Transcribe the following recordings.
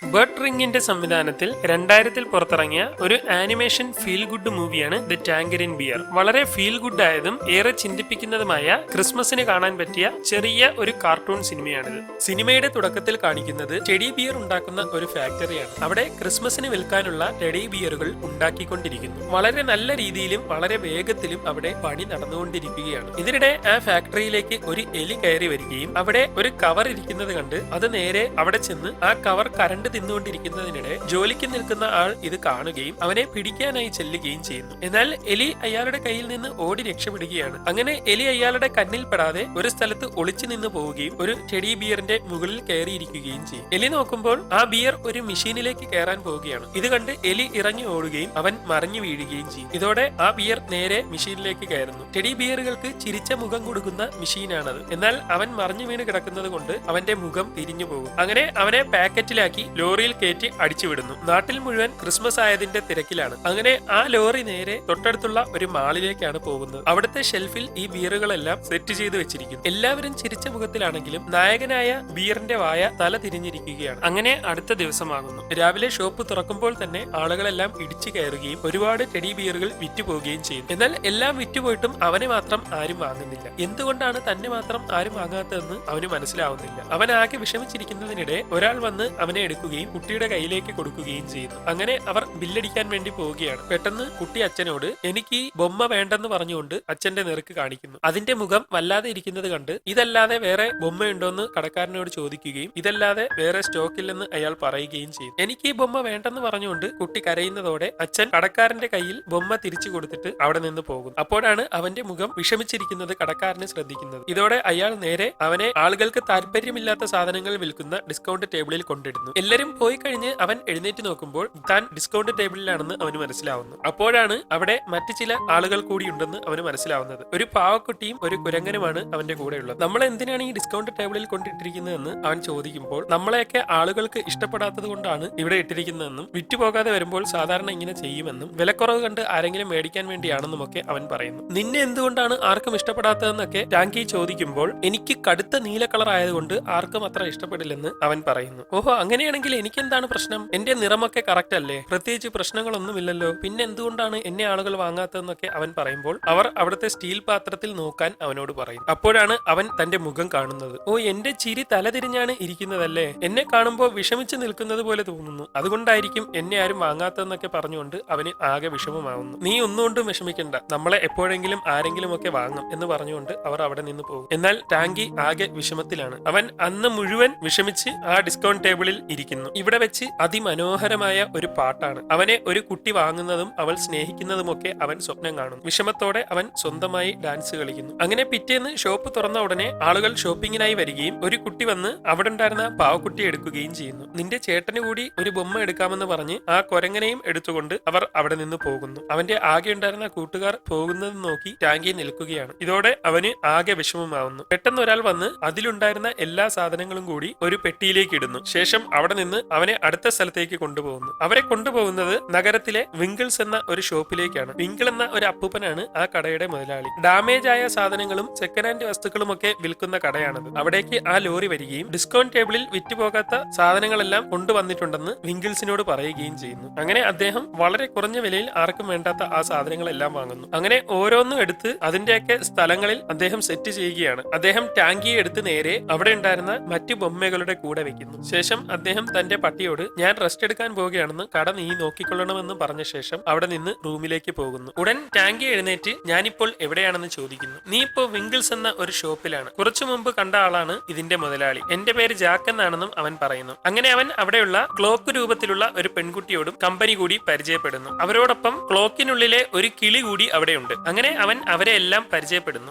ബർട്ട് റിങ്ങിന്റെ സംവിധാനത്തിൽ 2000 പുറത്തിറങ്ങിയ ഒരു ആനിമേഷൻ ഫീൽ ഗുഡ് മൂവിയാണ് ദ ടാങ്കറിൻ ബിയർ. വളരെ ഫീൽ ഗുഡ് ആയതും ഏറെ ചിന്തിപ്പിക്കുന്നതുമായ ക്രിസ്മസിന് കാണാൻ പറ്റിയ ചെറിയ ഒരു കാർട്ടൂൺ സിനിമയാണിത്. സിനിമയുടെ തുടക്കത്തിൽ കാണിക്കുന്നത് ടെഡി ബിയർ ഉണ്ടാക്കുന്ന ഒരു ഫാക്ടറിയാണ്. അവിടെ ക്രിസ്മസിന് വിൽക്കാനുള്ള ടെഡി ബിയറുകൾ ഉണ്ടാക്കിക്കൊണ്ടിരിക്കുന്നു. വളരെ നല്ല രീതിയിലും വളരെ വേഗത്തിലും അവിടെ പണി നടന്നുകൊണ്ടിരിക്കുകയാണ്. ഇതിനിടെ ആ ഫാക്ടറിയിലേക്ക് ഒരു എലി കയറി വരികയും അവിടെ ഒരു കവർ ഇരിക്കുന്നത് കണ്ട് അത് നേരെ അവിടെ ചെന്ന് ആ കവർ കരണ്ട് തിന്നുകൊണ്ടിരിക്കുന്നതിനിടെ ജോലിക്ക് നിൽക്കുന്ന ആൾ ഇത് കാണുകയും അവനെ പിടിക്കാനായി ചെല്ലുകയും ചെയ്യുന്നു. എന്നാൽ എലി അയാളുടെ കയ്യിൽ നിന്ന് ഓടി രക്ഷപ്പെടുകയാണ്. അങ്ങനെ എലി അയാളുടെ കണ്ണിൽ പെടാതെ ഒരു സ്ഥലത്ത് ഒളിച്ചു നിന്ന് പോവുകയും ഒരു ടെഡി ബിയറിന്റെ മുകളിൽ കയറിയിരിക്കുകയും ചെയ്യും. എലി നോക്കുമ്പോൾ ആ ബിയർ ഒരു മെഷീനിലേക്ക് കയറാൻ പോവുകയാണ്. ഇത് കണ്ട് എലി ഇറങ്ങി ഓടുകയും അവൻ മറിഞ്ഞു വീഴുകയും ചെയ്യും. ഇതോടെ ആ ബിയർ നേരെ മെഷീനിലേക്ക് കയറുന്നു. ടെഡി ബിയറുകൾക്ക് ചിരിച്ച മുഖം കൊടുക്കുന്ന മെഷീനാണത്. എന്നാൽ അവൻ മറിഞ്ഞു വീണ് കിടക്കുന്നത് കൊണ്ട് അവന്റെ മുഖം തിരിഞ്ഞു പോകും. അങ്ങനെ അവനെ പാക്കറ്റിലാക്കി ലോറിയിൽ കയറ്റി അടിച്ചുവിടുന്നു. നാട്ടിൽ മുഴുവൻ ക്രിസ്മസ് ആയതിന്റെ തിരക്കിലാണ്. അങ്ങനെ ആ ലോറി നേരെ തൊട്ടടുത്തുള്ള ഒരു മാളിലേക്കാണ് പോകുന്നത്. അവിടുത്തെ ഷെൽഫിൽ ഈ ബിയറുകളെല്ലാം സെറ്റ് ചെയ്ത് വെച്ചിരിക്കുന്നു. എല്ലാവരും ചിരിച്ച മുഖത്തിലാണെങ്കിലും നായകനായ ബിയറിന്റെ വായ തല തിരിഞ്ഞിരിക്കുകയാണ്. അങ്ങനെ അടുത്ത ദിവസമാകുന്നു. രാവിലെ ഷോപ്പ് തുറക്കുമ്പോൾ തന്നെ ആളുകളെല്ലാം ഇടിച്ചു കയറുകയും ഒരുപാട് ടെഡി ബിയറുകൾ വിറ്റുപോവുകയും ചെയ്യുന്നു. എന്നാൽ എല്ലാം വിറ്റുപോയിട്ടും അവനെ മാത്രം ആരും വാങ്ങുന്നില്ല. എന്തുകൊണ്ടാണ് തന്നെ മാത്രം ആരും വാങ്ങാത്തതെന്ന് അവന് മനസ്സിലാവുന്നില്ല. അവൻ ആകെ വിഷമിച്ചിരിക്കുന്നതിനിടെ ഒരാൾ വന്ന് അവനെ എടുക്കുകയും കുട്ടിയുടെ കയ്യിലേക്ക് കൊടുക്കുകയും ചെയ്യുന്നു. അങ്ങനെ അവർ ബില്ലടിക്കാൻ വേണ്ടി പോവുകയാണ്. പെട്ടെന്ന് കുട്ടി അച്ഛനോട് എനിക്ക് ഈ ബൊമ്മ വേണ്ടെന്ന് പറഞ്ഞുകൊണ്ട് അച്ഛന്റെ നെറുക്ക് കാണിക്കുന്നു. അതിന്റെ മുഖം വല്ലാതെ ഇരിക്കുന്നത് കണ്ട് ഇതല്ലാതെ വേറെ ബൊമ്മയുണ്ടോന്ന് കടക്കാരനോട് ചോദിക്കുകയും ഇതല്ലാതെ വേറെ സ്റ്റോക്കില്ലെന്ന് അയാൾ പറയുകയും ചെയ്യും. എനിക്ക് ഈ ബൊമ്മ വേണ്ടെന്ന് പറഞ്ഞുകൊണ്ട് കുട്ടി കരയുന്നതോടെ അച്ഛൻ കടക്കാരന്റെ കയ്യിൽ ബൊമ്മ തിരിച്ചു കൊടുത്തിട്ട് അവിടെ നിന്ന് പോകും. അപ്പോഴാണ് അവന്റെ മുഖം വിഷമിച്ചിരിക്കുന്നത് കടക്കാരന് ശ്രദ്ധിക്കുന്നത്. ഇതോടെ അയാൾ നേരെ അവനെ ആളുകൾക്ക് താല്പര്യമില്ലാത്ത സാധനങ്ങൾ വിൽക്കുന്ന ഡിസ്കൗണ്ട് ടേബിളിൽ കൊണ്ടിടുന്നു. എല്ലാരും പോയി കഴിഞ്ഞ് അവൻ എഴുന്നേറ്റ് നോക്കുമ്പോൾ താൻ ഡിസ്കൗണ്ട് ടേബിളിലാണെന്ന് അവന് മനസ്സിലാവുന്നു. അപ്പോഴാണ് അവിടെ മറ്റു ചില ആളുകൾ കൂടി ഉണ്ടെന്ന് അവന് മനസ്സിലാവുന്നത്. ഒരു പാവക്കുട്ടിയും ഒരു കുരങ്ങനുമാണ് അവന്റെ കൂടെയുള്ളത്. നമ്മൾ എന്തിനാണ് ഈ ഡിസ്കൗണ്ട് ടേബിളിൽ കൊണ്ടിട്ടിരിക്കുന്നതെന്ന് അവൻ ചോദിക്കുമ്പോൾ നമ്മളെയൊക്കെ ആളുകൾക്ക് ഇഷ്ടപ്പെടാത്തത് കൊണ്ടാണ് ഇവിടെ ഇട്ടിരിക്കുന്നതെന്നും വിറ്റുപോകാതെ വരുമ്പോൾ സാധാരണ ഇങ്ങനെ ചെയ്യുമെന്നും വിലക്കുറവ് കണ്ട് ആരെങ്കിലും മേടിക്കാൻ വേണ്ടിയാണെന്നും ഒക്കെ അവൻ പറയുന്നു. നിന്നെ എന്തുകൊണ്ടാണ് ആർക്കും ഇഷ്ടപ്പെടാത്തതെന്നൊക്കെ ടാങ്കി ചോദിക്കുമ്പോൾ എനിക്ക് കടുത്ത നീല കളർ ആയതുകൊണ്ട് ആർക്കും അത്ര ഇഷ്ടപ്പെടില്ലെന്ന് അവൻ പറയുന്നു. ഓഹോ, അങ്ങനെയാണെങ്കിൽ എനിക്കെന്താണ് പ്രശ്നം? എന്റെ നിറമൊക്കെ കറക്റ്റ് അല്ലേ? പ്രത്യേകിച്ച് പ്രശ്നങ്ങളൊന്നുമില്ലല്ലോ, പിന്നെ എന്തുകൊണ്ടാണ് എന്നെ ആളുകൾ വാങ്ങാത്തതെന്നൊക്കെ അവൻ പറയുമ്പോൾ അവർ അവിടുത്തെ സ്റ്റീൽ പാത്രത്തിൽ നോക്കാൻ അവനോട് പറയും. അപ്പോഴാണ് അവൻ തന്റെ മുഖം കാണുന്നത്. ഓ, എന്റെ ചിരി തലതിരിഞ്ഞാണ് ഇരിക്കുന്നതല്ലേ? എന്നെ കാണുമ്പോൾ വിഷമിച്ച് നിൽക്കുന്നത് പോലെ തോന്നുന്നു. അതുകൊണ്ടായിരിക്കും എന്നെ ആരും വാങ്ങാത്തതെന്നൊക്കെ പറഞ്ഞുകൊണ്ട് അവന് ആകെ വിഷമമാവുന്നു. നീ ഒന്നുകൊണ്ടും വിഷമിക്കണ്ട, നമ്മളെ എപ്പോഴെങ്കിലും ആരെങ്കിലും ഒക്കെ വാങ്ങും എന്ന് പറഞ്ഞുകൊണ്ട് അവർ അവിടെ നിന്ന് പോകും. എന്നാൽ ടാങ്കി ആകെ വിഷമത്തിലാണ്. അവൻ അന്ന് മുഴുവൻ വിഷമിച്ച് ആ ഡിസ്കൗണ്ട് ടേബിളിൽ ഇരിക്കുന്നു. ഇവിടെ വെച്ച് അതിമനോഹരമായ ഒരു പാട്ടാണ്. അവനെ ഒരു കുട്ടി വാങ്ങുന്നതും അവൾ സ്നേഹിക്കുന്നതുമൊക്കെ അവൻ സ്വപ്നം കാണും. വിഷമത്തോടെ അവൻ സ്വന്തമായി ഡാൻസ് കളിക്കുന്നു. അങ്ങനെ പിറ്റേന്ന് ഷോപ്പ് തുറന്ന ഉടനെ ആളുകൾ ഷോപ്പിങ്ങിനായി വരികയും ഒരു കുട്ടി വന്ന് അവിടെ ഉണ്ടായിരുന്ന പാവക്കുട്ടി എടുക്കുകയും ചെയ്യുന്നു. നിന്റെ ചേട്ടന് കൂടി ഒരു ബൊമ്മ എടുക്കാമെന്ന് പറഞ്ഞ് ആ കൊരങ്ങനെയും എടുത്തുകൊണ്ട് അവർ അവിടെ നിന്ന് പോകുന്നു. അവന്റെ ആകെ ഉണ്ടായിരുന്ന കൂട്ടുകാർ പോകുന്നത് നോക്കി ടാങ്കി നിൽക്കുകയാണ്. ഇതോടെ അവന് ആകെ വിഷമമാവുന്നു. പെട്ടെന്ന് ഒരാൾ വന്ന് അതിലുണ്ടായിരുന്ന എല്ലാ സാധനങ്ങളും കൂടി ഒരു പെട്ടിയിലേക്ക് ഇടുന്നു. ശേഷം അവിടെ നിന്ന് അവനെ അടുത്ത സ്ഥലത്തേക്ക് കൊണ്ടുപോകുന്നു. അവരെ കൊണ്ടുപോകുന്നത് നഗരത്തിലെ വിങ്കിൾസ് എന്ന ഒരു ഷോപ്പിലേക്കാണ്. വിങ്കിൾ എന്ന ഒരു അപ്പൂപ്പനാണ് ആ കടയുടെ മുതലാളി. ഡാമേജ് ആയ സാധനങ്ങളും സെക്കൻഡ് ഹാൻഡ് വസ്തുക്കളും ഒക്കെ വിൽക്കുന്ന കടയാണത്. അവിടേക്ക് ആ ലോറി വരികയും ഡിസ്കൗണ്ട് ടേബിളിൽ വിറ്റുപോകാത്ത സാധനങ്ങളെല്ലാം കൊണ്ടുവന്നിട്ടുണ്ടെന്ന് വിങ്കിൾസിനോട് പറയുകയും ചെയ്യുന്നു. അങ്ങനെ അദ്ദേഹം വളരെ കുറഞ്ഞ വിലയിൽ ആർക്കും വേണ്ടാത്ത ആ സാധനങ്ങളെല്ലാം വാങ്ങുന്നു. അങ്ങനെ ഓരോന്നും എടുത്ത് അതിന്റെയൊക്കെ സ്ഥലങ്ങളിൽ അദ്ദേഹം സെറ്റ് ചെയ്യുകയാണ്. അദ്ദേഹം ടാങ്കിയെ എടുത്ത് നേരെ അവിടെ ഉണ്ടായിരുന്ന മറ്റു ബൊമ്മകളുടെ കൂടെ വെക്കുന്നു. ശേഷം അദ്ദേഹം തന്റെ പട്ടിയോട് ഞാൻ റെസ്റ്റ് എടുക്കാൻ പോവുകയാണെന്ന് കട നീ നോക്കിക്കൊള്ളണമെന്ന് പറഞ്ഞ ശേഷം അവിടെ നിന്ന് റൂമിലേക്ക് പോകുന്നു. ഉടൻ ടാങ്കി എഴുന്നേറ്റ് ഞാനിപ്പോൾ എവിടെയാണെന്ന് ചോദിക്കുന്നു. നീ ഇപ്പോൾ വിങ്കിൾസ് എന്ന ഒരു ഷോപ്പിലാണ്. കുറച്ചു മുമ്പ് കണ്ട ആളാണ് ഇതിന്റെ മുതലാളി. എന്റെ പേര് ജാക്ക് എന്നാണെന്നും അവൻ പറയുന്നു. അങ്ങനെ അവൻ അവിടെയുള്ള ക്ലോക്ക് രൂപത്തിലുള്ള ഒരു പെൺകുട്ടിയോടും കമ്പനി കൂടി പരിചയപ്പെടുന്നു. അവരോടൊപ്പം ക്ലോക്കിനുള്ളിലെ ഒരു കിളി കൂടി അവിടെയുണ്ട്. അങ്ങനെ അവൻ അവരെ എല്ലാം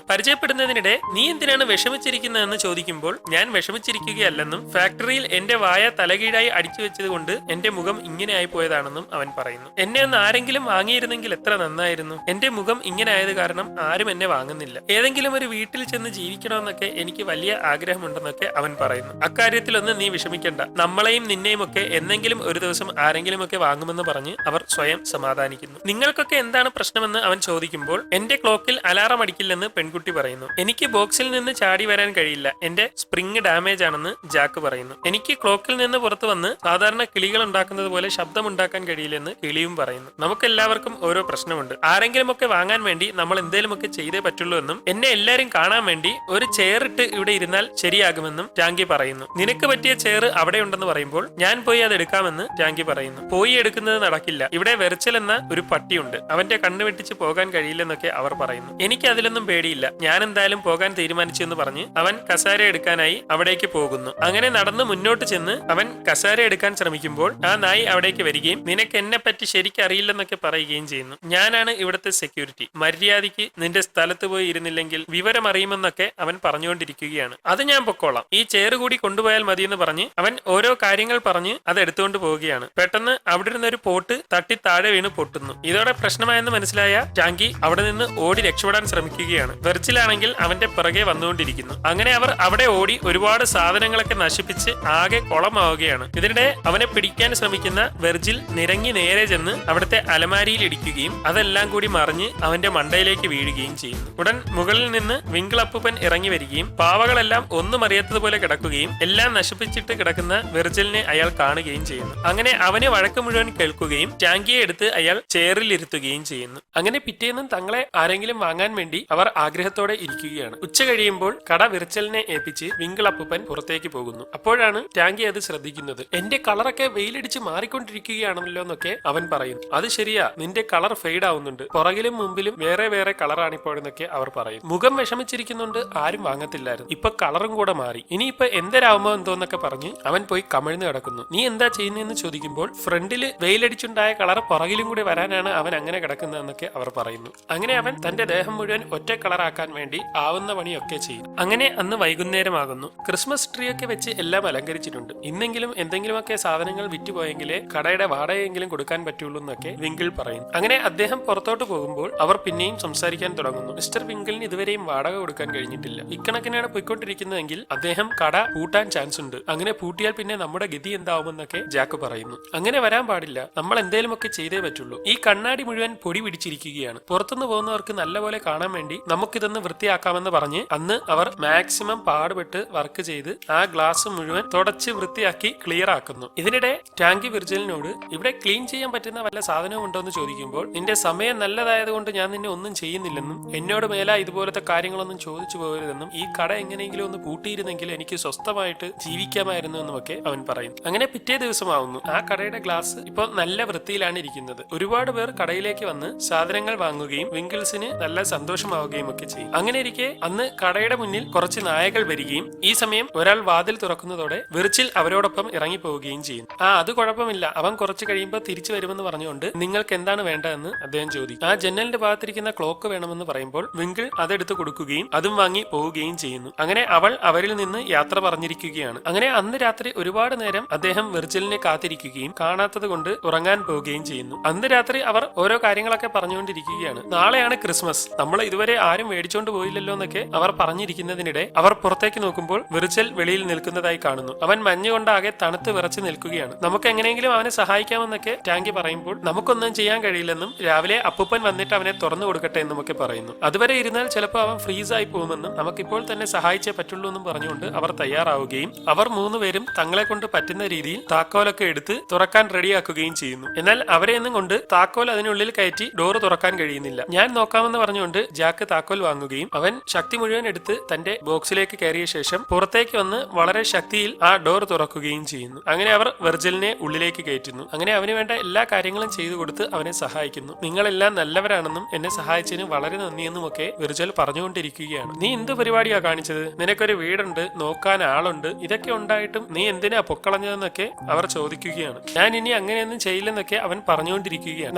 പരിചയപ്പെടുന്നതിനിടെ നീ എന്തിനാണ് വിഷമിച്ചിരിക്കുന്നതെന്ന് ചോദിക്കുമ്പോൾ ഞാൻ വിഷമിച്ചിരിക്കുകയല്ലെന്നും ഫാക്ടറിയിൽ എന്റെ വായ തലകീഴായി അടിച്ചു വെച്ചത് കൊണ്ട് എന്റെ മുഖം ഇങ്ങനെ ആയി പോയതാണെന്നും അവൻ പറയുന്നു. എന്നെ ഒന്ന് ആരെങ്കിലും വാങ്ങിയിരുന്നെങ്കിൽ എത്ര നന്നായിരുന്നു. എന്റെ മുഖം ഇങ്ങനെ ആയത് കാരണം ആരും എന്നെ വാങ്ങുന്നില്ല. ഏതെങ്കിലും ഒരു വീട്ടിൽ ചെന്ന് ജീവിക്കണമെന്നൊക്കെ എനിക്ക് വലിയ ആഗ്രഹമുണ്ടെന്നൊക്കെ അവൻ പറയുന്നു. അക്കാര്യത്തിലൊന്നും നീ വിഷമിക്കണ്ട, നമ്മളെയും നിന്നെയും ഒക്കെ എന്നെങ്കിലും ഒരു ദിവസം ആരെങ്കിലും ഒക്കെ വാങ്ങുമെന്ന് പറഞ്ഞ് അവർ സ്വയം സമാധാനിക്കുന്നു. നിങ്ങൾക്കൊക്കെ എന്താണ് പ്രശ്നമെന്ന് അവൻ ചോദിക്കുമ്പോൾ എന്റെ ക്ലോക്കിൽ അലാറം അടിക്കില്ലെന്ന് പെൺകുട്ടി പറയുന്നു. എനിക്ക് ബോക്സിൽ നിന്ന് ചാടി വരാൻ കഴിയില്ല, എന്റെ സ്പ്രിംഗ് ഡാമേജ് ആണെന്ന് ജാക്ക് പറയുന്നു. എനിക്ക് ക്ലോക്കിൽ നിന്ന് പുറത്ത് വന്ന് സാധാരണ കിളികൾ ഉണ്ടാക്കുന്നത് പോലെ ശബ്ദം ഉണ്ടാക്കാൻ കഴിയില്ലെന്ന് കിളിയും പറയുന്നു. നമുക്കെല്ലാവർക്കും ഓരോ പ്രശ്നമുണ്ട്. ആരെങ്കിലും ഒക്കെ വാങ്ങാൻ വേണ്ടി നമ്മൾ എന്തെങ്കിലുമൊക്കെ ചെയ്തേ പറ്റുള്ളൂ എന്നും എന്നെ എല്ലാരും കാണാൻ വേണ്ടി ഒരു ചെയർ ഇട്ട് ഇവിടെ ഇരുന്നാൽ ശരിയാകുമെന്നും ടാങ്കി പറയുന്നു. നിനക്ക് പറ്റിയ ചെയർ അവിടെ ഉണ്ടെന്ന് പറയുമ്പോൾ ഞാൻ പോയി അത് എടുക്കാമെന്ന് ടാങ്കി പറയുന്നു. പോയി എടുക്കുന്നത് നടക്കില്ല, ഇവിടെ വെർച്ചൽ എന്ന ഒരു പട്ടിയുണ്ട്, അവന്റെ കണ്ണ് വെട്ടിച്ച് പോകാൻ കഴിയില്ലെന്നൊക്കെ അവർ പറയുന്നു. എനിക്ക് അതിലൊന്നും പേടിയില്ല, ഞാൻ എന്തായാലും പോകാൻ തീരുമാനിച്ചു എന്ന് പറഞ്ഞ് അവൻ കസാര എടുക്കാനായി അവിടേക്ക് പോകുന്നു. അങ്ങനെ നടന്ന് മുന്നോട്ട് ചെന്ന് അവൻ കസാര എടുക്കാൻ ശ്രമിക്കുമ്പോൾ ആ നായി അവിടേക്ക് വരികയും നിനക്ക് എന്നെ പറ്റി ശരിക്കും അറിയില്ലെന്നൊക്കെ പറയുകയും ചെയ്യുന്നു. ഞാനാണ് ഇവിടുത്തെ സെക്യൂരിറ്റി, മര്യാദയ്ക്ക് നിന്റെ സ്ഥലത്ത് പോയി ഇരുന്നില്ലെങ്കിൽ വിവരം അറിയുമെന്നൊക്കെ അവൻ പറഞ്ഞുകൊണ്ടിരിക്കുകയാണ്. അത് ഞാൻ പൊക്കോളാം, ഈ ചെയർ കൂടി കൊണ്ടുപോയാൽ മതിയെന്ന് പറഞ്ഞ് അവൻ ഓരോ കാര്യങ്ങൾ പറഞ്ഞ് അത് എടുത്തുകൊണ്ട് പോവുകയാണ്. പെട്ടെന്ന് അവിടെ ഇരുന്ന ഒരു പോട്ട് തട്ടി താഴെ വീണ് പൊട്ടുന്നു. ഇതോടെ പ്രശ്നമായെന്ന് മനസ്സിലായ ടാങ്കി അവിടെ നിന്ന് ഓടി രക്ഷപ്പെടാൻ ശ്രമിക്കുകയാണ്. വെർച്ചിലാണെങ്കിൽ അവന്റെ പിറകെ വന്നുകൊണ്ടിരിക്കുന്നു. അങ്ങനെ അവർ അവിടെ ഓടി ഒരുപാട് സാധനങ്ങളൊക്കെ നശിപ്പിച്ച് ആകെ കുളമാവുകയാണ്. ഇതിനിടെ അവനെ പിടിക്കാൻ ശ്രമിക്കുന്ന വെർജിൽ നിരങ്ങി നേരെ ചെന്ന് അവിടുത്തെ അലമാരിയിൽ ഇടിക്കുകയും അതെല്ലാം കൂടി മറിഞ്ഞ് അവന്റെ മണ്ടയിലേക്ക് വീഴുകയും ചെയ്യുന്നു. ഉടൻ മുകളിൽ നിന്ന് വിങ്കിൾ അപ്പൂപ്പൻ ഇറങ്ങി വരികയും പാവകളെല്ലാം ഒന്നും അറിയാത്തതുപോലെ കിടക്കുകയും എല്ലാം നശിപ്പിച്ചിട്ട് കിടക്കുന്ന വെർജിലിനെ അയാൾ കാണുകയും ചെയ്യുന്നു. അങ്ങനെ അവന് വഴക്ക് മുഴുവൻ കേൾക്കുകയും ടാങ്കിയെ എടുത്ത് അയാൾ ചെയറിൽ ഇരുത്തുകയും ചെയ്യുന്നു. അങ്ങനെ പിറ്റേന്നും തങ്ങളെ ആരെങ്കിലും വാങ്ങാൻ വേണ്ടി അവർ ആഗ്രഹത്തോടെ ഇരിക്കുകയാണ്. ഉച്ച കഴിയുമ്പോൾ കട വിർച്ചലിനെ ഏൽപ്പിച്ച് വിങ്കിൾ അപ്പൂപ്പൻ പുറത്തേക്ക് പോകുന്നു. അപ്പോഴാണ് ടാങ്കി അത് ശ്രദ്ധിക്കുന്നത്. എന്റെ കളറൊക്കെ വെയിലടിച്ച് മാറിക്കൊണ്ടിരിക്കുകയാണല്ലോ എന്നൊക്കെ അവൻ പറയുന്നു. അത് ശരിയാ, നിന്റെ കളർ ഫെയ്ഡ് ആവുന്നുണ്ട്, പുറകിലും മുമ്പിലും വേറെ വേറെ കളറാണ് ഇപ്പോഴെന്നൊക്കെ അവർ പറയും. മുഖം വിഷമിച്ചിരിക്കുന്നുണ്ട്, ആരും വാങ്ങത്തില്ലായിരുന്നു, ഇപ്പൊ കളറും കൂടെ മാറി, ഇനിയിപ്പൊ എന്തരാവുമോ എന്തോന്നൊക്കെ പറഞ്ഞ് അവൻ പോയി കമിഴ്ന്ന് കിടക്കുന്നു. നീ എന്താ ചെയ്യുന്നതെന്ന് ചോദിക്കുമ്പോൾ ഫ്രണ്ടില് വെയിലടിച്ചുണ്ടായ കളർ പുറകിലും കൂടി വരാനാണ് അവൻ അങ്ങനെ കിടക്കുന്നതെന്നൊക്കെ അവർ പറയുന്നു. അങ്ങനെ അവൻ തന്റെ ദേഹം മുഴുവൻ ഒറ്റ കളറാക്കാൻ വേണ്ടി ആവുന്ന പണിയൊക്കെ ചെയ്യും. അങ്ങനെ അന്ന് വൈകുന്നേരമാകുന്നു. ക്രിസ്മസ് ട്രീ ഒക്കെ വെച്ച് എല്ലാം അലങ്കരിച്ചിട്ടുണ്ട്. ഇന്നെങ്കിലും എന്തെങ്കിലുമൊക്കെ സാധനങ്ങൾ വിറ്റുപോയെങ്കിലേ കടയുടെ വാടകയെങ്കിലും കൊടുക്കാൻ പറ്റുള്ളൂ എന്നൊക്കെ വിങ്കിൾ പറയുന്നു. അങ്ങനെ അദ്ദേഹം പുറത്തോട്ട് പോകുമ്പോൾ അവർ പിന്നെയും സംസാരിക്കാൻ തുടങ്ങുന്നു. മിസ്റ്റർ വിങ്കിളിന് ഇതുവരെയും വാടക കൊടുക്കാൻ കഴിഞ്ഞിട്ടില്ല, ഇക്കണക്കിനാണ് പോയിക്കൊണ്ടിരിക്കുന്നതെങ്കിൽ അദ്ദേഹം കട പൂട്ടാൻ ചാൻസ് ഉണ്ട്, അങ്ങനെ പൂട്ടിയാൽ പിന്നെ നമ്മുടെ ഗതി എന്താവുമെന്നൊക്കെ ജാക്ക് പറയുന്നു. അങ്ങനെ വരാൻ പാടില്ല, നമ്മൾ എന്തേലുമൊക്കെ ചെയ്തേ പറ്റുള്ളൂ. ഈ കണ്ണാടി മുഴുവൻ പൊടി പിടിച്ചിരിക്കുകയാണ്, പുറത്തുനിന്ന് പോകുന്നവർക്ക് നല്ലപോലെ കാണാൻ വേണ്ടി നമുക്കിതൊന്ന് വൃത്തിയാക്കാമെന്ന് പറഞ്ഞ് അന്ന് അവർ മാക്സിമം പാടുപെട്ട് വർക്ക് ചെയ്ത് ആ ഗ്ലാസ് മുഴുവൻ തുടച്ച് വൃത്തിയാക്കി ക്ലിയർ ആക്കുന്നു. ഇതിനിടെ ടാങ്കി വിർജിലിനോട് ഇവിടെ ക്ലീൻ ചെയ്യാൻ പറ്റുന്ന വല്ല സാധനവും ഉണ്ടോ എന്ന് ചോദിക്കുമ്പോൾ നിന്റെ സമയം നല്ലതായതുകൊണ്ട് ഞാൻ നിന്നെ ഒന്നും ചെയ്യുന്നില്ലെന്നും എന്നോട് മേല ഇതുപോലത്തെ കാര്യങ്ങളൊന്നും ചോദിച്ചു പോകരുതെന്നും ഈ കട എങ്ങനെയെങ്കിലും ഒന്ന് പൂട്ടിയിരുന്നെങ്കിൽ എനിക്ക് സ്വസ്ഥമായിട്ട് ജീവിക്കാമായിരുന്നു എന്നുമൊക്കെ അവൻ പറയുന്നു. അങ്ങനെ പിറ്റേ ദിവസമാവുന്നു. ആ കടയുടെ ഗ്ലാസ് ഇപ്പൊ നല്ല വൃത്തിയിലാണ് ഇരിക്കുന്നത്. ഒരുപാട് പേർ കടയിലേക്ക് വന്ന് സാധനങ്ങൾ വാങ്ങുകയും വിങ്കിൾസിന് നല്ല സന്തോഷമാവുകയും ഒക്കെ ചെയ്യും. അങ്ങനെ ഇരിക്കെ അന്ന് കടയുടെ മുന്നിൽ കുറച്ച് നായകൾ വരികയും ഈ സമയം ഒരാൾ വാതിൽ തുറക്കുന്നതോടെ വിർച്ചിൽ അവരോടൊപ്പം ഇറങ്ങി പോവുകയും ചെയ്യും. അത് കുഴപ്പമില്ല, അവൻ കുറച്ച് കഴിയുമ്പോൾ തിരിച്ചു വരുമെന്ന് പറഞ്ഞുകൊണ്ട് നിങ്ങൾക്ക് എന്താണ് വേണ്ടതെന്ന് അദ്ദേഹം ചോദിക്കും. ആ ജനലിന്റെ ഭാഗത്തിരിക്കുന്ന ക്ലോക്ക് വേണമെന്ന് പറയുമ്പോൾ വിങ്കിൾ അതെടുത്ത് കൊടുക്കുകയും അതും വാങ്ങി പോവുകയും ചെയ്യുന്നു. അങ്ങനെ അവൾ അവരിൽ നിന്ന് യാത്ര പറഞ്ഞിരിക്കുകയാണ്. അങ്ങനെ അന്ന് രാത്രി ഒരുപാട് നേരം അദ്ദേഹം വിർജിലിനെ കാത്തിരിക്കുകയും കാണാത്തത് കൊണ്ട് ഉറങ്ങാൻ പോവുകയും ചെയ്യുന്നു. അന്ന് രാത്രി അവർ ഓരോ കാര്യങ്ങളൊക്കെ പറഞ്ഞുകൊണ്ടിരിക്കുകയാണ്. നാളെയാണ് ക്രിസ്മസ്, നമ്മൾ ഇതുവരെ ആരും മേടിച്ചോണ്ട് പോയില്ലല്ലോ എന്നൊക്കെ അവർ പറഞ്ഞിരിക്കുന്നതിനിടെ അവർ പുറത്തേക്ക് നോക്കുമ്പോൾ വിർജിൽ വെളിയിൽ നിൽക്കുന്നതായി കാണുന്നു. അവൻ മഞ്ഞുകൊണ്ടാകെ തണുത്ത് വിറച്ച് നിൽക്കുകയാണ്. നമുക്ക് എങ്ങനെയെങ്കിലും അവനെ സഹായിക്കാമെന്നൊക്കെ ടാങ്കി പറയുമ്പോൾ നമുക്കൊന്നും ചെയ്യാൻ കഴിയില്ലെന്നും രാവിലെ അപ്പൂപ്പൻ വന്നിട്ട് അവനെ തുറന്നു കൊടുക്കട്ടെ എന്നുമൊക്കെ പറയുന്നു. അതുവരെ ഇരുന്നാൽ ചിലപ്പോൾ അവൻ ഫ്രീസ് ആയി പോകുമെന്നും നമുക്കിപ്പോൾ തന്നെ സഹായിച്ചേ പറ്റുള്ളൂ എന്നും പറഞ്ഞുകൊണ്ട് അവർ തയ്യാറാവുകയും അവർ മൂന്നുപേരും തങ്ങളെ കൊണ്ട് പറ്റുന്ന രീതിയിൽ താക്കോലൊക്കെ എടുത്ത് തുറക്കാൻ റെഡിയാക്കുകയും ചെയ്യുന്നു. എന്നാൽ അവരെയൊന്നും കൊണ്ട് താക്കോൽ അതിനുള്ളിൽ കയറ്റി ഡോറ് തുറക്കാൻ കഴിയുന്നില്ല. ഞാൻ നോക്കാമെന്ന് പറഞ്ഞുകൊണ്ട് ജാക്ക് താക്കോൽ വാങ്ങുകയും അവൻ ശക്തി മുഴുവൻ എടുത്ത് തന്റെ ബോക്സിലേക്ക് കയറിയ ശേഷം പുറത്തേക്ക് വന്ന് വളരെ ശക്തിയിൽ ആ ഡോർ തുറക്കുകയും ചെയ്യുന്നു. അങ്ങനെ അവർ വെർജിലിനെ ഉള്ളിലേക്ക് കയറ്റുന്നു. അങ്ങനെ അവന് വേണ്ട എല്ലാ കാര്യങ്ങളും ചെയ്തു കൊടുത്ത് അവനെ സഹായിക്കുന്നു. നിങ്ങളെല്ലാം നല്ലവരാണെന്നും എന്നെ സഹായിച്ചതിന് വളരെ നന്ദിയെന്നും ഒക്കെ വെർജിൽ പറഞ്ഞുകൊണ്ടിരിക്കുകയാണ്. നീ എന്ത് പരിപാടിയാ കാണിച്ചത്? നിനക്കൊരു വീടുണ്ട്, നോക്കാൻ ആളുണ്ട്, ഇതൊക്കെ ഉണ്ടായിട്ടും നീ എന്തിനാ പൊക്കളഞ്ഞതെന്നൊക്കെ അവർ ചോദിക്കുകയാണ്. ഞാൻ ഇനി അങ്ങനെയൊന്നും ചെയ്യില്ലെന്നൊക്കെ അവൻ പറഞ്ഞുകൊണ്ടിരിക്കുകയാണ്.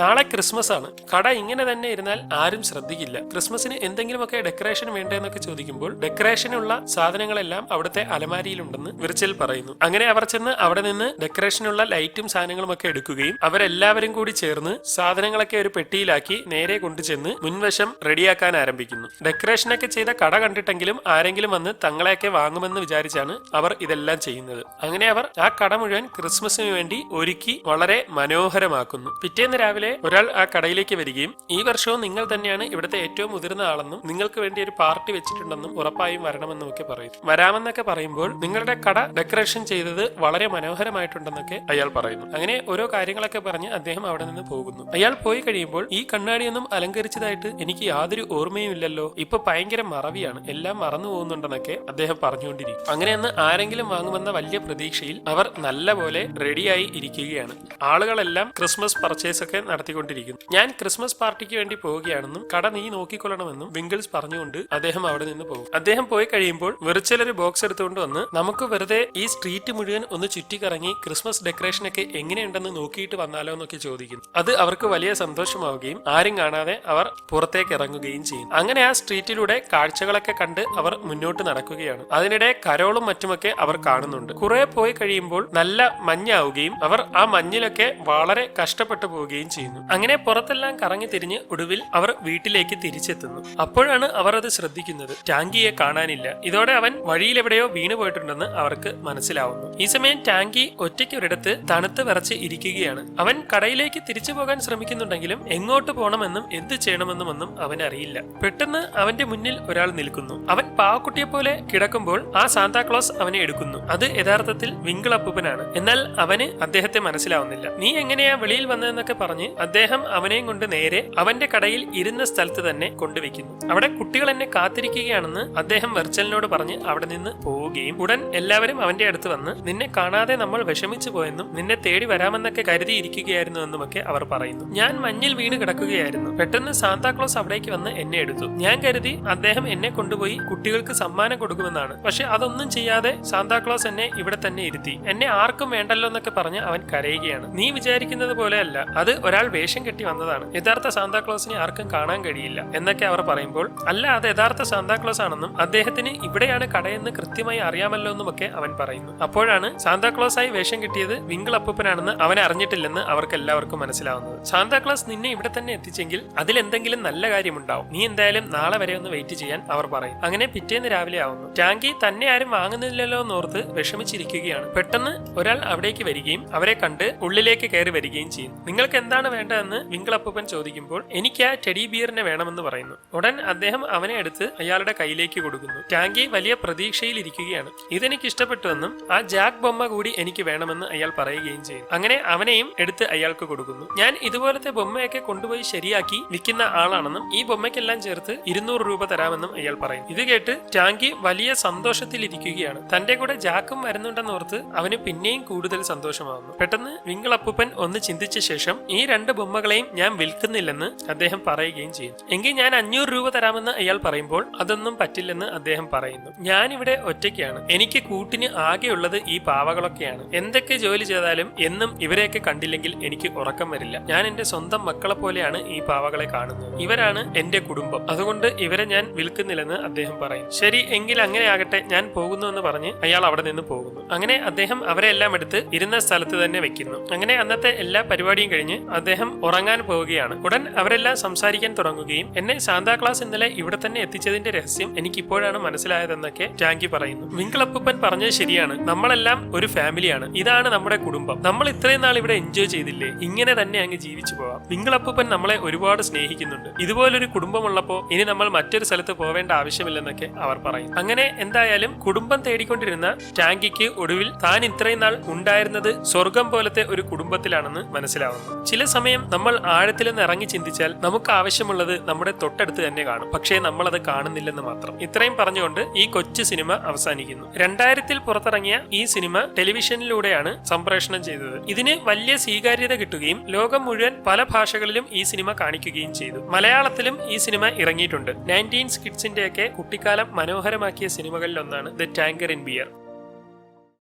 നാളെ ക്രിസ്മസ് ആണ്, കട ഇങ്ങനെ തന്നെ ഇരുന്നാൽ ആരും ശ്രദ്ധിക്കില്ല. ക്രിസ്മസിന് എന്തെങ്കിലുമൊക്കെ ഡെക്കറേഷൻ വേണ്ടെന്നൊക്കെ ചോദിക്കുമ്പോൾ ഡെക്കറേഷനുള്ള സാധനങ്ങളെല്ലാം അവിടുത്തെ അലമാരിയിലുണ്ടെന്ന് വിർച്ചിൽ പറയുന്നു. അങ്ങനെ അവർ ചെന്ന് അവിടെ നിന്ന് ഡെക്കറേഷനുള്ള ലൈറ്റും സാധനങ്ങളും ഒക്കെ എടുക്കുകയും അവരെല്ലാവരും കൂടി ചേർന്ന് സാധനങ്ങളൊക്കെ ഒരു പെട്ടിയിലാക്കി നേരെ കൊണ്ടുചെന്ന് മുൻവശം റെഡിയാക്കാൻ ആരംഭിക്കുന്നു. ഡെക്കറേഷനൊക്കെ ചെയ്ത കട കണ്ടിട്ടെങ്കിലും ആരെങ്കിലും വന്ന് തങ്ങളെയൊക്കെ വാങ്ങുമെന്ന് വിചാരിച്ചാണ് അവർ ഇതെല്ലാം ചെയ്യുന്നത്. അങ്ങനെ അവർ ആ കട മുഴുവൻ ക്രിസ്മസിന് വേണ്ടി ഒരുക്കി വളരെ മനോഹരമാക്കുന്നു. പിറ്റേന്ന് രാവിലെ ഒരാൾ ആ കടയിലേക്ക് വരികയും ഈ വർഷവും നിങ്ങൾ തന്നെയാണ് ഇവിടുത്തെ ഏറ്റവും മുതിർന്ന ആളെന്നും നിങ്ങൾക്ക് വേണ്ടി ഒരു പാർട്ടി വെച്ചിട്ടുണ്ടെന്നും ഉറപ്പായും വരണമെന്നും ഒക്കെ പറയും. വരാമെന്നൊക്കെ പറയുമ്പോൾ നിങ്ങളുടെ കട ഡെക്കറേഷൻ ചെയ്തത് വളരെ മനോഹരമായിട്ടുണ്ടെന്നൊക്കെ അയാൾ പറയുന്നു. അങ്ങനെ ഓരോ കാര്യങ്ങളൊക്കെ പറഞ്ഞ് അദ്ദേഹം അവിടെ നിന്ന് പോകുന്നു. അയാൾ പോയി കഴിയുമ്പോൾ ഈ കണ്ണാടിയൊന്നും അലങ്കരിച്ചതായിട്ട് എനിക്ക് യാതൊരു ഓർമ്മയും ഇല്ലല്ലോ, ഇപ്പൊ ഭയങ്കര മറവിയാണ്, എല്ലാം മറന്നു പോകുന്നുണ്ടെന്നൊക്കെ അദ്ദേഹം പറഞ്ഞുകൊണ്ടിരിക്കും. അങ്ങനെയെന്ന് ആരെങ്കിലും വാങ്ങുമെന്ന വലിയ പ്രതീക്ഷയിൽ അവർ നല്ല പോലെ റെഡിയായി ഇരിക്കുകയാണ്. ആളുകളെല്ലാം ക്രിസ്മസ് പർച്ചേസ് ഒക്കെ നടത്തിക്കൊണ്ടിരിക്കുന്നു. ഞാൻ ക്രിസ്മസ് പാർട്ടിക്ക് വേണ്ടി പോവുകയാണെന്നും കട നീ നോക്കിക്കൊള്ളണമെന്നും വിങ്കിൾസ് പറഞ്ഞുകൊണ്ട് അദ്ദേഹം അവിടെ നിന്ന് പോകും. അദ്ദേഹം പോയി കഴിയുമ്പോൾ വെർച്വൽ ഒരു ബോക്സ് എടുത്തുകൊണ്ട് വന്ന് നമുക്ക് വെറുതെ ഈ സ്ട്രീറ്റ് മുഴുവൻ ഒന്ന് ചുറ്റിക്കറങ്ങി ക്രിസ്മസ് ഡെക്കറേഷൻ ഒക്കെ എങ്ങനെയുണ്ടെന്ന് നോക്കിയിട്ട് വന്നാലോ എന്നൊക്കെ ചോദിക്കുന്നു. അത് അവർക്ക് വലിയ സന്തോഷമാവുകയും ആരും കാണാതെ അവർ പുറത്തേക്ക് ഇറങ്ങുകയും ചെയ്യും. അങ്ങനെ ആ സ്ട്രീറ്റിലൂടെ കാഴ്ചകളൊക്കെ കണ്ട് അവർ മുന്നോട്ട് നടക്കുകയാണ്. അതിനിടെ കരോളും മറ്റുമൊക്കെ അവർ കാണുന്നുണ്ട്. കുറെ പോയി കഴിയുമ്പോൾ നല്ല മഞ്ഞാവുകയും അവർ ആ മഞ്ഞിലൊക്കെ വളരെ കഷ്ടപ്പെട്ടു പോവുകയും ചെയ്യുന്നു. അങ്ങനെ പുറത്തെല്ലാം കറങ്ങി തിരിഞ്ഞ് ഒടുവിൽ അവർ വീട്ടിലേക്ക് തിരിച്ചെത്തുന്നു. അപ്പോഴാണ് അവർ അത് ശ്രദ്ധിക്കുന്നത്. ടാങ്കിയെ കാണാനില്ല. ഇതോടെ അവൻ വഴിയിലെവിടെയോ വീണു പോയിട്ടുണ്ടെന്ന് അവർക്ക് മനസ്സിലാവുന്നു. ഈ സമയം ടാങ്കി ഒറ്റയ്ക്ക് ഒരിടത്ത് തണുത്ത് വിറച്ച് ഇരിക്കുകയാണ്. അവൻ കടയിലേക്ക് തിരിച്ചു പോകാൻ ശ്രമിക്കുന്നുണ്ടെങ്കിലും എങ്ങോട്ട് പോകണമെന്നും എന്ത് ചെയ്യണമെന്നുമൊന്നും അവനറിയില്ല. പെട്ടെന്ന് അവന്റെ മുന്നിൽ ഒരാൾ നിൽക്കുന്നു. അവൻ പാവക്കുട്ടിയെ പോലെ കിടക്കുമ്പോൾ ആ സാന്താക്ലോസ് അവനെ എടുക്കുന്നു. അത് യഥാർത്ഥത്തിൽ വിങ്കിൾ അപ്പൂപ്പനാണ്. എന്നാൽ അവന് അദ്ദേഹത്തെ മനസ്സിലാവുന്നില്ല. നീ എങ്ങനെയാ വെളിയിൽ വന്നതെന്നൊക്കെ പറഞ്ഞ് അദ്ദേഹം അവനെയും കൊണ്ട് നേരെ അവന്റെ കടയിൽ ഇരുന്ന സ്ഥലത്ത് തന്നെ കൊണ്ടുവയ്ക്കുന്നു. അവിടെ കുട്ടികൾ എന്നെ കാത്തിരിക്കുകയാണെന്ന് അദ്ദേഹം വെർച്ചലിനോട് പറഞ്ഞ് അവിടെ നിന്ന് പോവുകയും ഉടൻ എല്ലാവരും അവന്റെ അടുത്ത് വന്ന് നിന്നെ കാണാതെ നമ്മൾ വിഷമിച്ചു പോയെന്നും നിന്നെ തേടി വരാമെന്നൊക്കെ കരുതിയിരിക്കുകയായിരുന്നു എന്നുമൊക്കെ അവർ പറയുന്നു. ഞാൻ മഞ്ഞിൽ വീണ് കിടക്കുകയായിരുന്നു. പെട്ടെന്ന് സാന്താക്ലോസ് അവിടേക്ക് വന്ന് എന്നെ എടുത്തു. ഞാൻ കരുതി അദ്ദേഹം എന്നെ കൊണ്ടുപോയി കുട്ടികൾക്ക് സമ്മാനം കൊടുക്കുമെന്നാണ്. പക്ഷെ അതൊന്നും ചെയ്യാതെ സാന്താക്ലോസ് എന്നെ ഇവിടെ തന്നെ ഇരുത്തി. എന്നെ ആർക്കും വേണ്ടല്ലോ എന്നൊക്കെ പറഞ്ഞ് അവൻ കരയുകയാണ്. നീ വിചാരിക്കുന്നത് പോലെയല്ല, അത് ഒരാൾ വേഷം കെട്ടി വന്നതാണ്. യഥാർത്ഥ സാന്താക്ലോസിനെ ആർക്കും കാണാൻ കഴിയില്ല എന്നൊക്കെ അവർ പറയുമ്പോൾ അല്ല, അത് യഥാർത്ഥ സാന്താക്ലോസ് ആണെന്നും അദ്ദേഹത്തിന് ഇവിടെയാണ് കടയെന്ന് കൃത്യമായി അറിയാമല്ലോ എന്നുമൊക്കെ അവൻ പറയുന്നു. അപ്പോഴാണ് സാന്താക്ലോസ് ആയി വേഷം കിട്ടിയത് വിങ്കിൾ അപ്പൂപ്പനാണെന്ന് അവനെ അറിഞ്ഞിട്ടില്ലെന്ന് അവർക്ക് എല്ലാവർക്കും മനസ്സിലാവുന്നത്. സാന്താക്ലോസ് നിന്നെ ഇവിടെ തന്നെ എത്തിച്ചെങ്കിൽ അതിലെന്തെങ്കിലും നല്ല കാര്യമുണ്ടാവും. നീ എന്തായാലും നാളെ വരെ ഒന്ന് വെയിറ്റ് ചെയ്യാൻ അവർ പറയും. അങ്ങനെ പിറ്റേന്ന് രാവിലെ ആവുന്നു. ടാങ്കി തന്നെ ആരും വാങ്ങുന്നില്ലല്ലോ എന്നോർത്ത് വിഷമിച്ചിരിക്കുകയാണ്. പെട്ടെന്ന് ഒരാൾ അവിടേക്ക് വരികയും അവരെ കണ്ട് ഉള്ളിലേക്ക് കയറി വരികയും ചെയ്യും. നിങ്ങൾക്ക് എന്താണ് വേണ്ടതെന്ന് വിങ്കിൾ അപ്പൂപ്പൻ ചോദിക്കുമ്പോൾ എനിക്ക് ആ ടെഡി ബിയറിനെ വേണമെന്ന് പറയുന്നു. ഉടൻ അദ്ദേഹം അവനെ എടുത്ത് അയാളുടെ കയ്യിലേക്ക് കൊടുക്കുന്നു. ടാങ്കി വലിയ പ്രതീക്ഷയിൽ ഇരിക്കുകയാണ്. ഇതെനിക്ക് ഇഷ്ടപ്പെട്ടുവെന്നും ആ ജാക്ക് ബൊമ്മ കൂടി എനിക്ക് വേണമെന്ന് അയാൾ പറയുകയും ചെയ്യും. അങ്ങനെ അവനെയും എടുത്ത് അയാൾക്ക് കൊടുക്കുന്നു. ഞാൻ ഇതുപോലത്തെ ബൊമ്മയൊക്കെ കൊണ്ടുപോയി ശരിയാക്കി വിൽക്കുന്ന ആളാണെന്നും ഈ ബൊമ്മയ്ക്കെല്ലാം ചേർത്ത് 200 രൂപ തരാമെന്നും അയാൾ പറയും. ഇത് കേട്ട് ടാങ്കി വലിയ സന്തോഷത്തിലിരിക്കുകയാണ്. തന്റെ കൂടെ ജാക്കും വരുന്നുണ്ടെന്നോർത്ത് അവന് പിന്നെയും കൂടുതൽ സന്തോഷമാവുന്നു. പെട്ടെന്ന് വിങ്കിൾ അപ്പൂപ്പൻ ഒന്ന് ചിന്തിച്ച ശേഷം ഈ 2 ബൊമ്മകളെയും ഞാൻ വിൽക്കുന്നില്ലെന്ന് അദ്ദേഹം പറയുകയും ചെയ്യും. എങ്കിൽ ഞാൻ 500 രൂപ തരാമെന്ന് അയാൾ പറയുമ്പോൾ അതൊന്നും പറ്റില്ലെന്ന് അദ്ദേഹം പറയുന്നു. ഞാനിവിടെ ഒറ്റയ്ക്കാണ്. എനിക്ക് കൂട്ടിന് ആകെയുള്ളത് ഈ പാവകളൊക്കെയാണ്. എന്തൊക്കെ ജോലി ചെയ്താലും എന്നും ഇവരെയൊക്കെ കണ്ടില്ലെങ്കിൽ എനിക്ക് ഉറക്കം വരില്ല. ഞാൻ എന്റെ സ്വന്തം മക്കളെ പോലെയാണ് ഈ പാവകളെ കാണുന്നത്. ഇവരാണ് എന്റെ കുടുംബം. അതുകൊണ്ട് ഇവരെ ഞാൻ വിൽക്കുന്നില്ലെന്ന് അദ്ദേഹം പറയും. ശരി എങ്കിൽ അങ്ങനെ ആകട്ടെ, ഞാൻ പോകുന്നു എന്ന് പറഞ്ഞ് അയാൾ അവിടെ നിന്ന് പോകുന്നു. അങ്ങനെ അദ്ദേഹം അവരെ എല്ലാം എടുത്ത് ഇരുന്ന സ്ഥലത്ത് തന്നെ വെക്കുന്നു. അങ്ങനെ അന്നത്തെ എല്ലാ പരിപാടിയും കഴിഞ്ഞ് അദ്ദേഹം ഉറങ്ങാൻ പോവുകയാണ്. ഉടൻ അവരെല്ലാം സംസാരിക്കാൻ തുടങ്ങുകയും എന്നെ സാന്താക്ലാസ് ഇന്നലെ ഇവിടെ തന്നെ എത്തിച്ചതിന്റെ രഹസ്യം എനിക്ക് ഇപ്പോഴാണ് മനസ്സിലായതെന്നൊക്കെ ടാങ്കി പറയുന്നു. വിങ്കിൾ അപ്പൂപ്പൻ പറഞ്ഞത് ശരിയാണ്. നമ്മളെല്ലാം ഒരു ഫാമിലിയാണ്. ഇതാണ് നമ്മുടെ കുടുംബം. നമ്മൾ ഇത്രയും നാൾ ഇവിടെ എൻജോയ് ചെയ്തില്ലേ, ഇങ്ങനെ തന്നെ അങ്ങ് ജീവിച്ചു പോവാം. വിങ്കിൾ അപ്പൂപ്പൻ നമ്മളെ ഒരുപാട് സ്നേഹിക്കുന്നുണ്ട്. ഇതുപോലൊരു കുടുംബമുള്ളപ്പോ ഇനി നമ്മൾ മറ്റൊരു സ്ഥലത്ത് പോവേണ്ട ആവശ്യമില്ലെന്നൊക്കെ അവർ പറയും. അങ്ങനെ എന്തായാലും കുടുംബം തേടിക്കൊണ്ടിരുന്ന ടാങ്കിക്ക് ഒടുവിൽ താൻ ഇത്രയും നാൾ ഉണ്ടായിരുന്നത് സ്വർഗം പോലത്തെ ഒരു കുടുംബത്തിലാണെന്ന് മനസ്സിലാവുന്നു. ചില സമയം നമ്മൾ ആഴത്തിലൊന്ന് ഇറങ്ങി ചിന്തിച്ചാൽ നമുക്ക് ആവശ്യമുള്ളത് നമ്മുടെ തൊട്ടടുത്ത് തന്നെ കാണും. പക്ഷേ നമ്മൾ അത് കാണുന്നില്ലെന്ന് മാത്രം. ഇത്രയും പറഞ്ഞുകൊണ്ട് ഈ കൊച്ചു സിനിമ അവസാനിക്കുന്നു. 2000-ൽ പുറത്തിറങ്ങിയ ഈ സിനിമ ടെലിവിഷനിലൂടെയാണ് സംപ്രേഷണം ചെയ്തത്. ഇതിന് വലിയ സ്വീകാര്യത കിട്ടുകയും ലോകം മുഴുവൻ പല ഭാഷകളിലും ഈ സിനിമ കാണിക്കുകയും ചെയ്തു. മലയാളത്തിലും ഈ സിനിമ ഇറങ്ങിയിട്ടുണ്ട്. 19 കിഡ്സിന്റെയൊക്കെ കുട്ടിക്കാലം മനോഹരമാക്കിയ സിനിമകളിലൊന്നാണ് ദ ടാങ്കറിൻ ബിയർ.